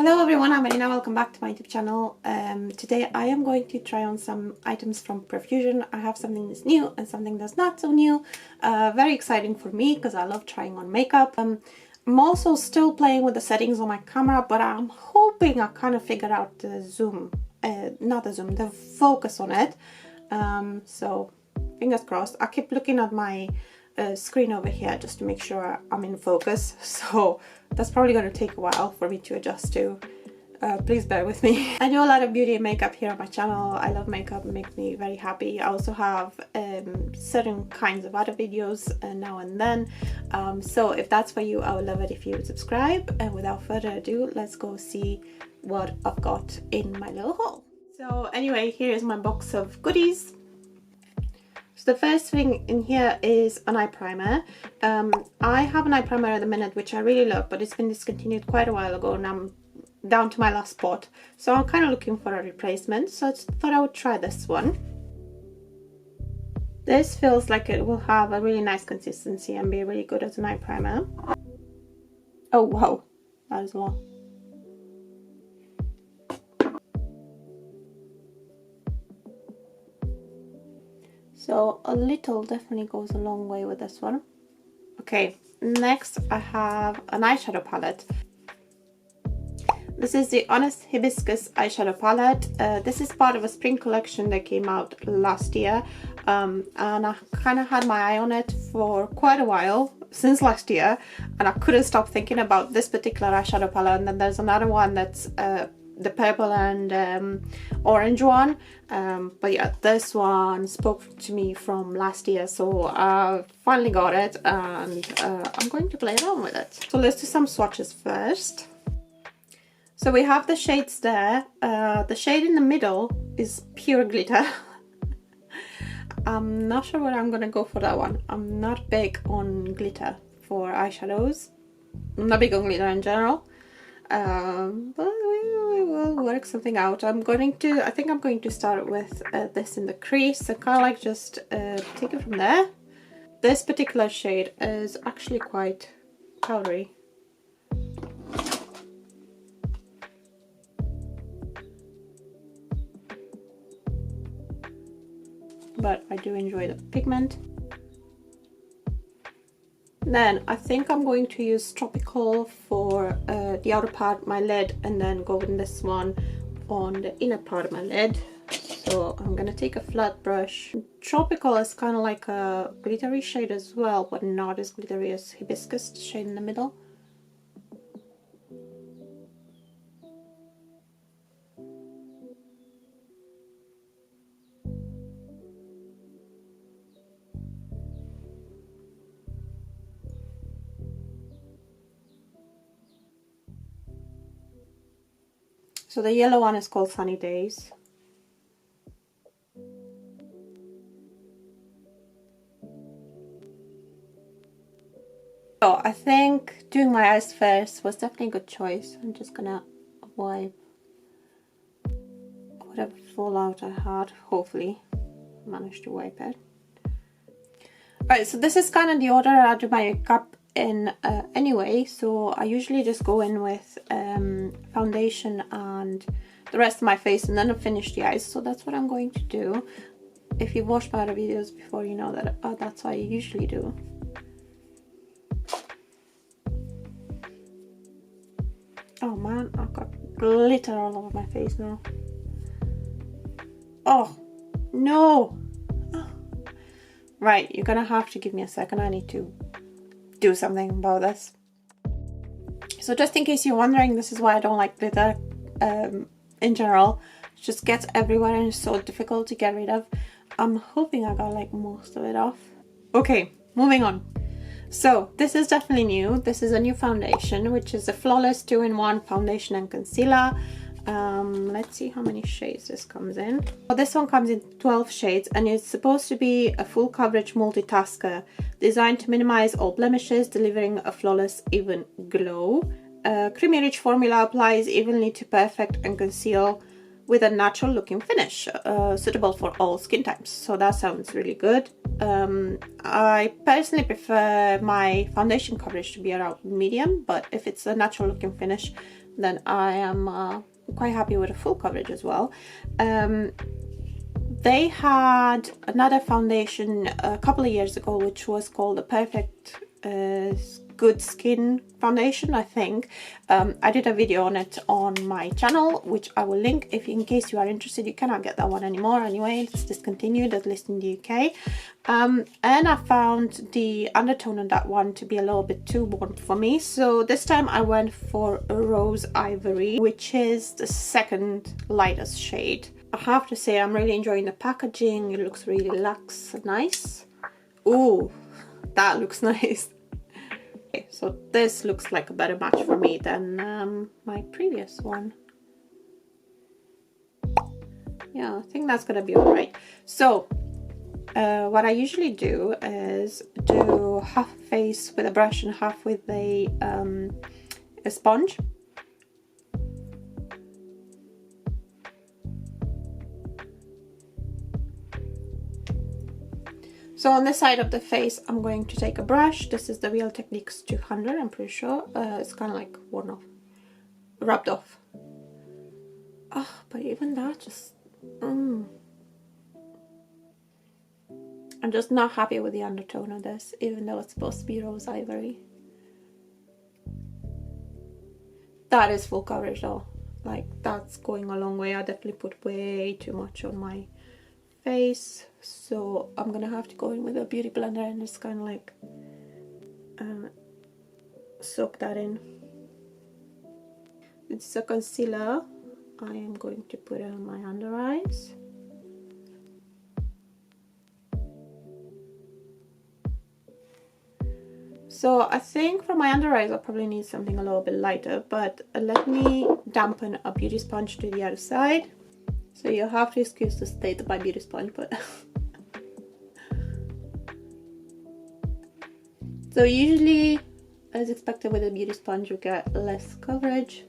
Hello everyone, I'm Marina. Welcome back to my YouTube channel. Today I am going to try on some items from Profusion. I have something that's new and something that's not so new. Very exciting for me because I love trying on makeup. I'm also still playing with the settings on my camera, but I'm hoping I kind of figured out the zoom, the focus on it. So fingers crossed. I keep looking at my screen over here just to make sure I'm in focus, so that's probably going to take a while for me to adjust to. Please bear with me. I do a lot of beauty and makeup here on my channel. I love makeup, it makes me very happy. I also have certain kinds of other videos now and then, so if that's for you, I would love it if you would subscribe. And without further ado, let's go see what I've got in my little haul. So anyway, here's my box of goodies. So the first thing in here is an eye primer. I have an eye primer at the minute which I really love, but it's been discontinued quite a while ago and I'm down to my last spot. So I'm kind of looking for a replacement, so I thought I would try this one. This feels like it will have a really nice consistency and be really good as an eye primer. Oh wow, that is a lot. So a little definitely goes a long way with this one. Okay, next I have an eyeshadow palette. This is the Honest Hibiscus eyeshadow palette. This is part of a spring collection that came out last year. And I kind of had my eye on it for quite a while, since last year. And I couldn't stop thinking about this particular eyeshadow palette. And then there's another one that's the purple and orange one, but yeah, this one spoke to me from last year, so I finally got it and I'm going to play around with it. So let's do some swatches first. So we have the shades there. The shade in the middle is pure glitter. I'm not sure whether I'm gonna go for that one. I'm not big on glitter for eyeshadows. I'm not big on glitter in general. But we will work something out. I think I'm going to start with this in the crease. So kind of like just take it from there. This particular shade is actually quite powdery. But I do enjoy the pigment. Then I think I'm going to use Tropical for the outer part of my lid, and then go with this one on the inner part of my lid. So I'm going to take a flat brush. Tropical is kind of like a glittery shade as well, but not as glittery as Hibiscus shade in the middle. So the yellow one is called Sunny Days. So I think doing my eyes first was definitely a good choice. I'm just gonna wipe whatever fallout I had. Hopefully I managed to wipe it. Alright, so this is kind of the order I do my makeup in anyway, so I usually just go in with foundation and the rest of my face, and then I finish the eyes. So that's what I'm going to do. If you've watched my other videos before, you know that that's what I usually do. Oh man, I've got glitter all over my face now. Oh no. Oh. Right, you're gonna have to give me a second. I need to do something about this. So just in case you're wondering, this is why I don't like glitter in general. It just gets everywhere and it's so difficult to get rid of. I'm hoping I got like most of it off. Okay, moving on. So this is definitely new. This is a new foundation, which is a flawless 2-in-1 foundation and concealer. Let's see how many shades this comes in. Well, this one comes in 12 shades and it's supposed to be a full coverage multitasker designed to minimize all blemishes, delivering a flawless even glow. Creamy rich formula applies evenly to perfect and conceal with a natural looking finish, suitable for all skin types. So that sounds really good. I personally prefer my foundation coverage to be around medium, but if it's a natural looking finish, then I am quite happy with the full coverage as well. They had another foundation a couple of years ago which was called the Perfect Good Skin Foundation, I think. I did a video on it on my channel, which I will link if in case you are interested. You cannot get that one anymore anyway, it's discontinued, at least in the UK. And I found the undertone on that one to be a little bit too warm for me, so this time I went for Rose Ivory, which is the second lightest shade. I have to say I'm really enjoying the packaging. It looks really luxe, nice. Ooh, that looks nice. Okay, so this looks like a better match for me than my previous one. Yeah, I think that's gonna be alright. So what I usually do is do half face with a brush and half with a sponge. So on this side of the face, I'm going to take a brush. This is the Real Techniques 200, I'm pretty sure. It's kind of like worn off, rubbed off. Oh, but even that just... I'm just not happy with the undertone of this, even though it's supposed to be Rose Ivory. That is full coverage though. Like, that's going a long way. I definitely put way too much on my face, so I'm gonna have to go in with a beauty blender and just kind of like soak that in. It's a concealer. I am going to put it on my under eyes. So I think for my under eyes I probably need something a little bit lighter, but let me dampen a beauty sponge to the other side. So you'll have to excuse the state of my beauty sponge, but so usually, as expected with a beauty sponge, you get less coverage.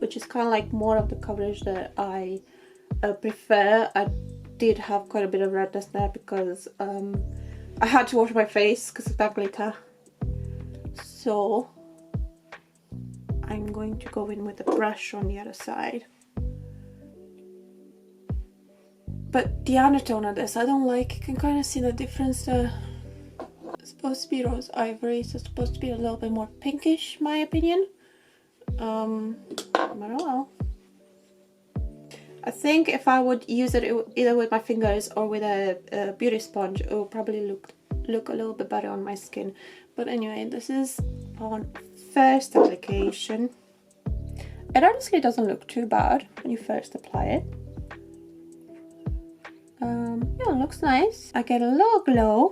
Which is kind of like more of the coverage that I prefer. I did have quite a bit of redness there because I had to wash my face because of that glitter. So I'm going to go in with a brush on the other side. But the undertone of this I don't like. You can kind of see the difference there. It's supposed to be Rose Ivory, so it's supposed to be a little bit more pinkish, my opinion. But oh well. I think if I would use it either with my fingers or with a beauty sponge, it would probably look a little bit better on my skin. But anyway, this is on first application. It honestly doesn't look too bad when you first apply it. Yeah, it looks nice. I get a little glow.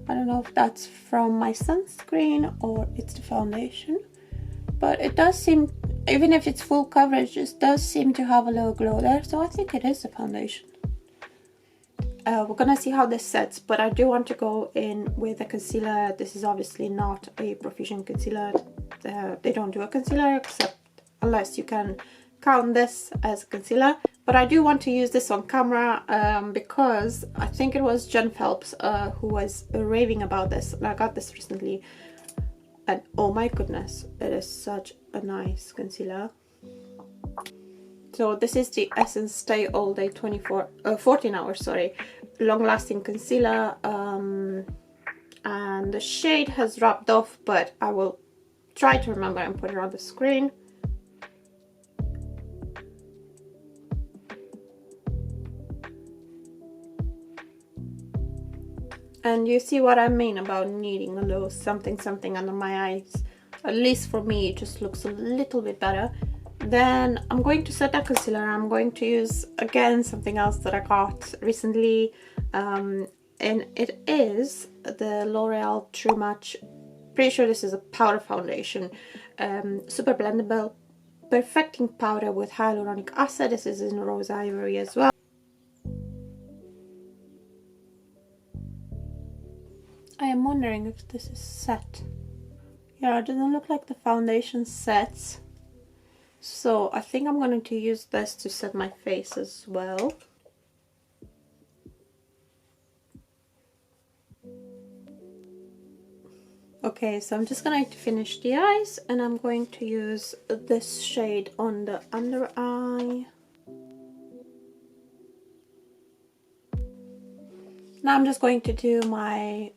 I don't know if that's from my sunscreen or it's the foundation, but it does seem, even if it's full coverage, it does seem to have a little glow there, so I think it is the foundation. We're gonna see how this sets, but I do want to go in with a concealer. This is obviously not a Profusion concealer. They don't do a concealer except unless you can count this as a concealer. But I do want to use this on camera because I think it was Jen Phelps who was raving about this, and I got this recently. And oh my goodness, it is such a nice concealer. So this is the Essence Stay All Day 14 hours, sorry, long lasting concealer. And the shade has rubbed off, but I will try to remember and put it on the screen. And you see what I mean about needing a little something under my eyes. At least for me, it just looks a little bit better. Then I'm going to set that concealer. I'm going to use again something else that I got recently, and it is the L'Oreal True Match. Pretty sure this is a powder foundation, super blendable perfecting powder with hyaluronic acid. This is in Rose Ivory as well. I am wondering if this is set. Yeah, it doesn't look like the foundation sets. So I think I'm going to use this to set my face as well. Okay, so I'm just going to finish the eyes, and I'm going to use this shade on the under eye. Now I'm just going to do my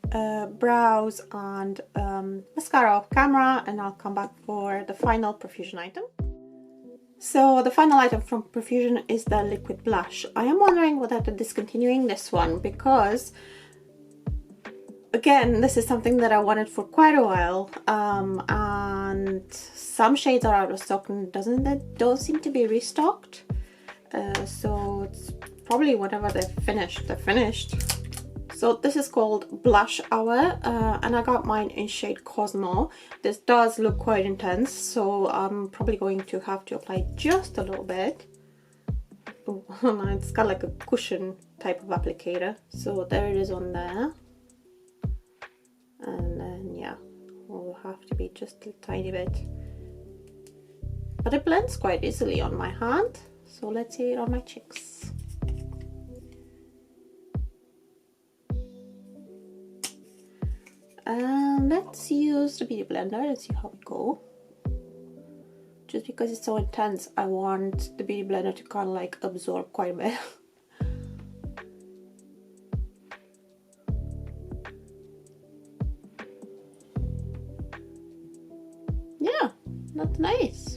brows and mascara off camera, and I'll come back for the final Profusion item. So the final item from Profusion is the liquid blush. I am wondering whether they're discontinuing this one, because again, this is something that I wanted for quite a while, and some shades are out of stock and don't seem to be restocked. So it's probably whenever they're finished, they're finished. So this is called Blush Hour, and I got mine in shade Cosmo. This does look quite intense, so I'm probably going to have to apply just a little bit. Oh, it's got like a cushion type of applicator. So there it is on there. And then yeah, will have to be just a tiny bit. But it blends quite easily on my hand. So let's see it on my cheeks. And let's use the beauty blender and see how we go. Just because it's so intense, I want the beauty blender to kind of like absorb quite a bit. Yeah, that's nice.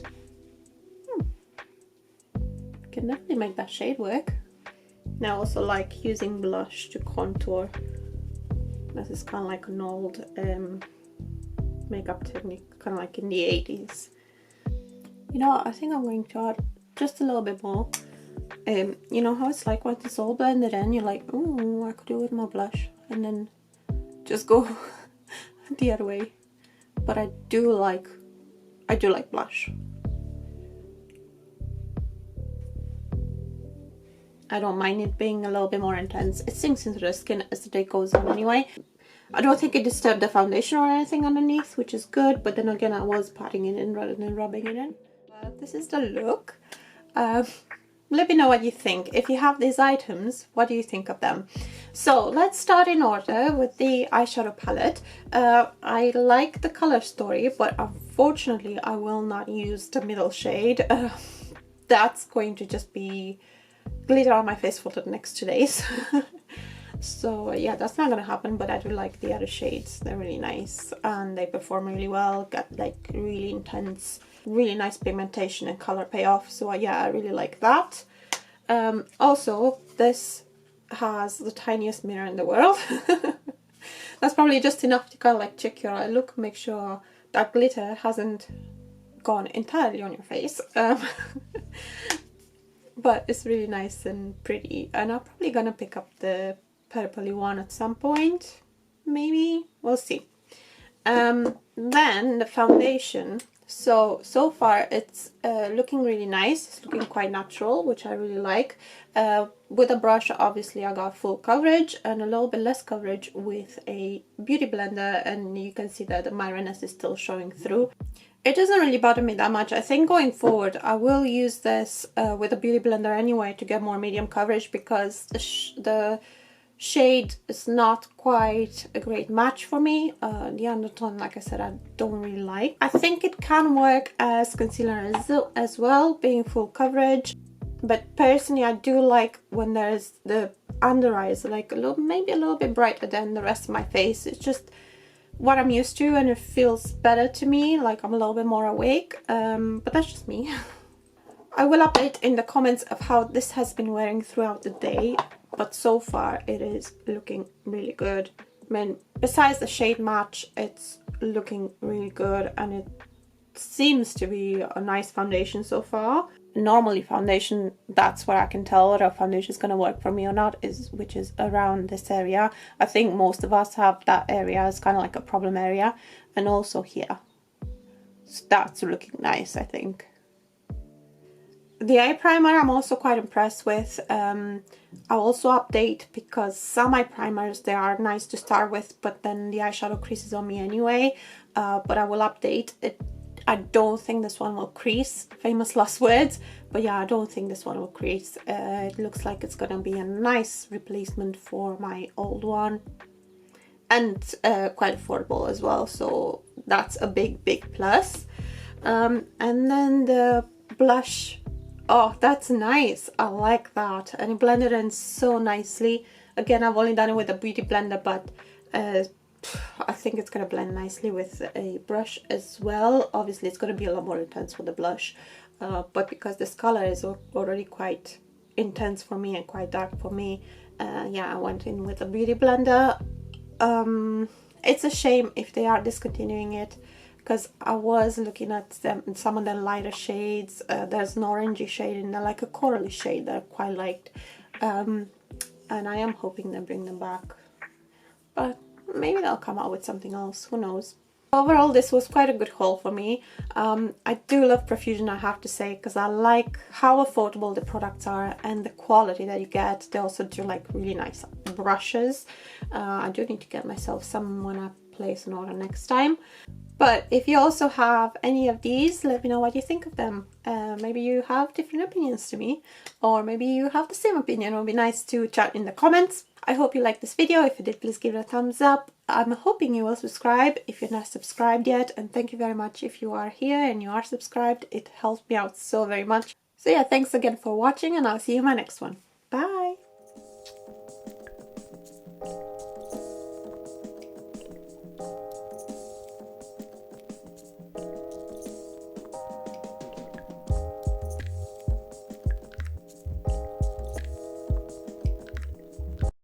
Can definitely make that shade work. Now I also like using blush to contour. This is kind of like an old makeup technique, kind of like in the 80s. You know, I think I'm going to add just a little bit more. You know how it's like when it's all blended in, you're like, oh, I could do with more blush, and then just go the other way. But I do like blush. I don't mind it being a little bit more intense. It sinks into the skin as the day goes on anyway. I don't think it disturbed the foundation or anything underneath, which is good, but then again I was patting it in rather than rubbing it in. This is the look. Let me know what you think. If you have these items, what do you think of them? So let's start in order with the eyeshadow palette. I like the color story, but unfortunately I will not use the middle shade. That's going to just be glitter on my face for the next 2 days. So yeah, that's not gonna happen, but I do like the other shades. They're really nice and they perform really well, got like really intense, really nice pigmentation and color payoff. So yeah, I really like that. Also, this has the tiniest mirror in the world. That's probably just enough to kind of like check your look, make sure that glitter hasn't gone entirely on your face. But it's really nice and pretty, and I'm probably gonna pick up the purpley one at some point, maybe, we'll see. Then the foundation, so far it's looking really nice. It's looking quite natural, which I really like. With a brush, obviously I got full coverage and a little bit less coverage with a beauty blender, and you can see that my redness is still showing through. It doesn't really bother me that much. I think going forward I will use this with a beauty blender anyway to get more medium coverage, because the shade is not quite a great match for me. The undertone, like I said, I don't really like. I think it can work as concealer as well, being full coverage. But personally, I do like when there's the under eyes like maybe a little bit brighter than the rest of my face. It's just what I'm used to, and it feels better to me, like I'm a little bit more awake, but that's just me. I will update in the comments of how this has been wearing throughout the day, but so far it is looking really good. I mean, besides the shade match, it's looking really good, and it seems to be a nice foundation so far. Normally foundation, that's where I can tell whether a foundation is going to work for me or not, which is around this area. I think most of us have that area as kind of like a problem area, and also here. So that's looking nice, I think. The eye primer I'm also quite impressed with. I'll also update, because some eye primers, they are nice to start with, but then the eyeshadow creases on me anyway. But I will update it. I don't think this one will crease, famous last words, but yeah, I don't think this one will crease. It looks like it's gonna be a nice replacement for my old one. and quite affordable as well, so that's a big plus. And then the blush, oh, that's nice. I like that, and it blended in so nicely. Again, I've only done it with a beauty blender, but I think it's gonna blend nicely with a brush as well. Obviously it's gonna be a lot more intense with the blush, but because this color is already quite intense for me and quite dark for me, yeah, I went in with a beauty blender. It's a shame if they are discontinuing it, because I was looking at some of the lighter shades. There's an orangey shade in there, like a corally shade, that I quite liked, and I am hoping they bring them back, but maybe they'll come out with something else, who knows. Overall, this was quite a good haul for me. I do love Profusion, I have to say, because I like how affordable the products are and the quality that you get. They also do like really nice brushes. I do need to get myself some when I place an order next time. But if you also have any of these, let me know what you think of them. Maybe you have different opinions to me, or maybe you have the same opinion. It would be nice to chat in the comments. I hope you liked this video. If you did, please give it a thumbs up. I'm hoping you will subscribe if you're not subscribed yet, and thank you very much if you are here and you are subscribed. It helps me out so very much. So yeah, thanks again for watching, and I'll see you in my next one.